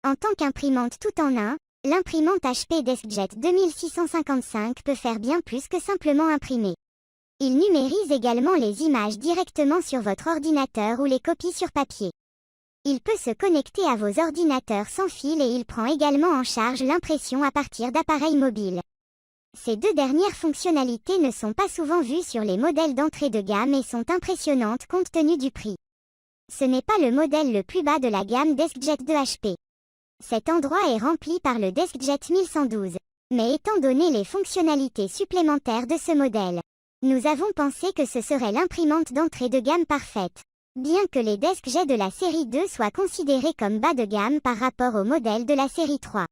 En tant qu'imprimante tout en un, l'imprimante HP DeskJet 2655 peut faire bien plus que simplement imprimer. Il numérise également les images directement sur votre ordinateur ou les copie sur papier. Il peut se connecter à vos ordinateurs sans fil et il prend également en charge l'impression à partir d'appareils mobiles. Ces deux dernières fonctionnalités ne sont pas souvent vues sur les modèles d'entrée de gamme et sont impressionnantes compte tenu du prix. Ce n'est pas le modèle le plus bas de la gamme DeskJet de HP. Cet endroit est rempli par le DeskJet 1112. Mais étant donné les fonctionnalités supplémentaires de ce modèle, nous avons pensé que ce serait l'imprimante d'entrée de gamme parfaite. Bien que les DeskJet de la série 2 soient considérés comme bas de gamme par rapport au modèle de la série 3.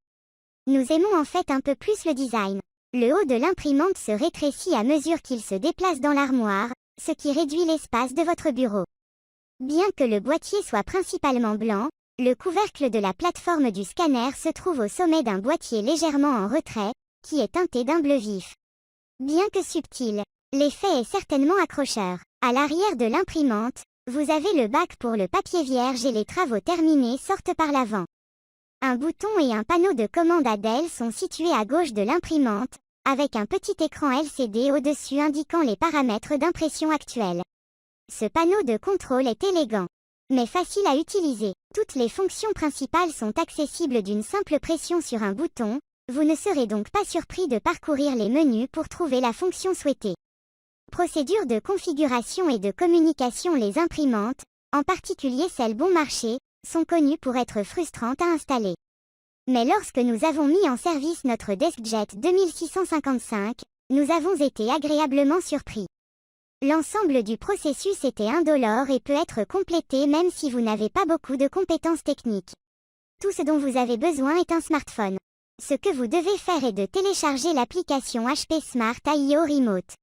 Nous aimons en fait un peu plus le design. Le haut de l'imprimante se rétrécit à mesure qu'il se déplace dans l'armoire, ce qui réduit l'espace de votre bureau. Bien que le boîtier soit principalement blanc, le couvercle de la plateforme du scanner se trouve au sommet d'un boîtier légèrement en retrait, qui est teinté d'un bleu vif. Bien que subtil, l'effet est certainement accrocheur. À l'arrière de l'imprimante, vous avez le bac pour le papier vierge et les travaux terminés sortent par l'avant. Un bouton et un panneau de commande Adele sont situés à gauche de l'imprimante, avec un petit écran LCD au-dessus indiquant les paramètres d'impression actuels. Ce panneau de contrôle est élégant, mais facile à utiliser. Toutes les fonctions principales sont accessibles d'une simple pression sur un bouton, vous ne serez donc pas surpris de parcourir les menus pour trouver la fonction souhaitée. Procédure de configuration et de communication. Les imprimantes, en particulier celles bon marché, sont connues pour être frustrantes à installer. Mais lorsque nous avons mis en service notre DeskJet 2655, nous avons été agréablement surpris. L'ensemble du processus était indolore et peut être complété même si vous n'avez pas beaucoup de compétences techniques. Tout ce dont vous avez besoin est un smartphone. Ce que vous devez faire est de télécharger l'application HP Smart I/O Remote.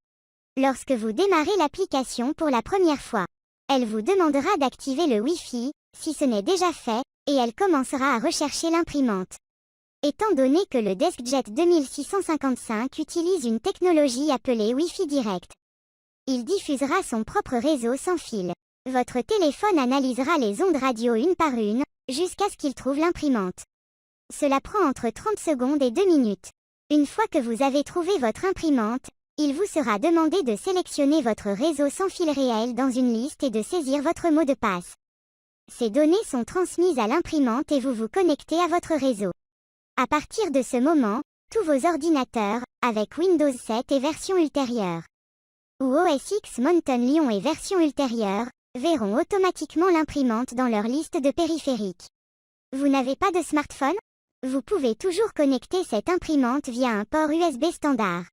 Lorsque vous démarrez l'application pour la première fois, elle vous demandera d'activer le Wi-Fi, si ce n'est déjà fait, et elle commencera à rechercher l'imprimante. Étant donné que le DeskJet 2655 utilise une technologie appelée Wi-Fi Direct, il diffusera son propre réseau sans fil. Votre téléphone analysera les ondes radio une par une, jusqu'à ce qu'il trouve l'imprimante. Cela prend entre 30 secondes et 2 minutes. Une fois que vous avez trouvé votre imprimante, il vous sera demandé de sélectionner votre réseau sans fil réel dans une liste et de saisir votre mot de passe. Ces données sont transmises à l'imprimante et vous vous connectez à votre réseau. À partir de ce moment, tous vos ordinateurs, avec Windows 7 et version ultérieure, ou OS X Mountain Lion et version ultérieure, verront automatiquement l'imprimante dans leur liste de périphériques. Vous n'avez pas de smartphone? Vous pouvez toujours connecter cette imprimante via un port USB standard.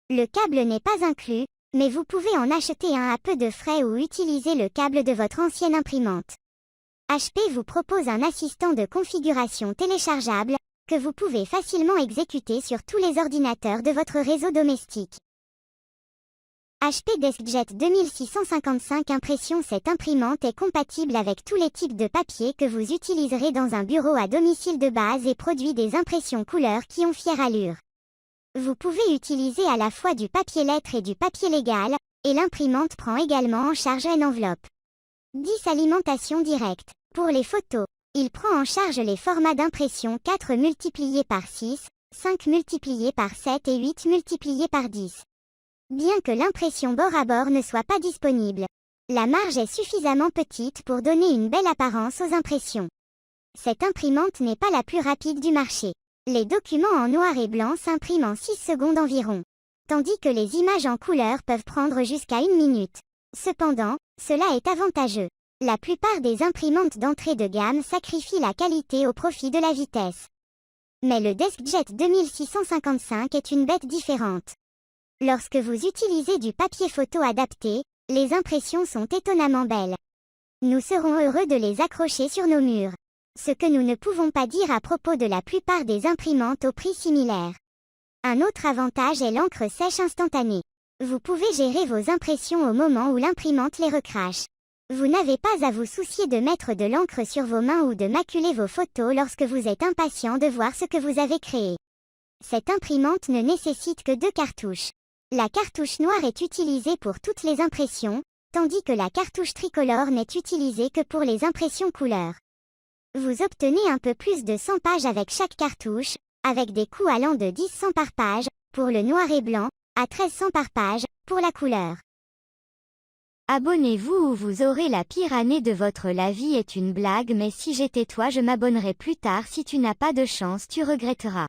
Le câble n'est pas inclus, mais vous pouvez en acheter un à peu de frais ou utiliser le câble de votre ancienne imprimante. HP vous propose un assistant de configuration téléchargeable, que vous pouvez facilement exécuter sur tous les ordinateurs de votre réseau domestique. HP DeskJet 2655 Impression. Cette imprimante est compatible avec tous les types de papier que vous utiliserez dans un bureau à domicile de base et produit des impressions couleur qui ont fière allure. Vous pouvez utiliser à la fois du papier lettre et du papier légal, et l'imprimante prend également en charge une enveloppe. 10 Alimentation directe. Pour les photos, il prend en charge les formats d'impression 4 multipliés par 6, 5 multipliés par 7 et 8 multipliés par 10. Bien que l'impression bord à bord ne soit pas disponible, la marge est suffisamment petite pour donner une belle apparence aux impressions. Cette imprimante n'est pas la plus rapide du marché. Les documents en noir et blanc s'impriment en 6 secondes environ, tandis que les images en couleur peuvent prendre jusqu'à 1 minute. Cependant, cela est avantageux. La plupart des imprimantes d'entrée de gamme sacrifient la qualité au profit de la vitesse. Mais le DeskJet 2655 est une bête différente. Lorsque vous utilisez du papier photo adapté, les impressions sont étonnamment belles. Nous serons heureux de les accrocher sur nos murs. Ce que nous ne pouvons pas dire à propos de la plupart des imprimantes au prix similaire. Un autre avantage est l'encre sèche instantanée. Vous pouvez gérer vos impressions au moment où l'imprimante les recrache. Vous n'avez pas à vous soucier de mettre de l'encre sur vos mains ou de maculer vos photos lorsque vous êtes impatient de voir ce que vous avez créé. Cette imprimante ne nécessite que 2 cartouches. La cartouche noire est utilisée pour toutes les impressions, tandis que la cartouche tricolore n'est utilisée que pour les impressions couleur. Vous obtenez un peu plus de 100 pages avec chaque cartouche, avec des coûts allant de 10 par page, pour le noir et blanc, à 1300 par page, pour la couleur. Abonnez-vous ou vous aurez la pire année de votre La vie est une blague, mais si j'étais toi je m'abonnerais plus tard. Si tu n'as pas de chance tu regretteras.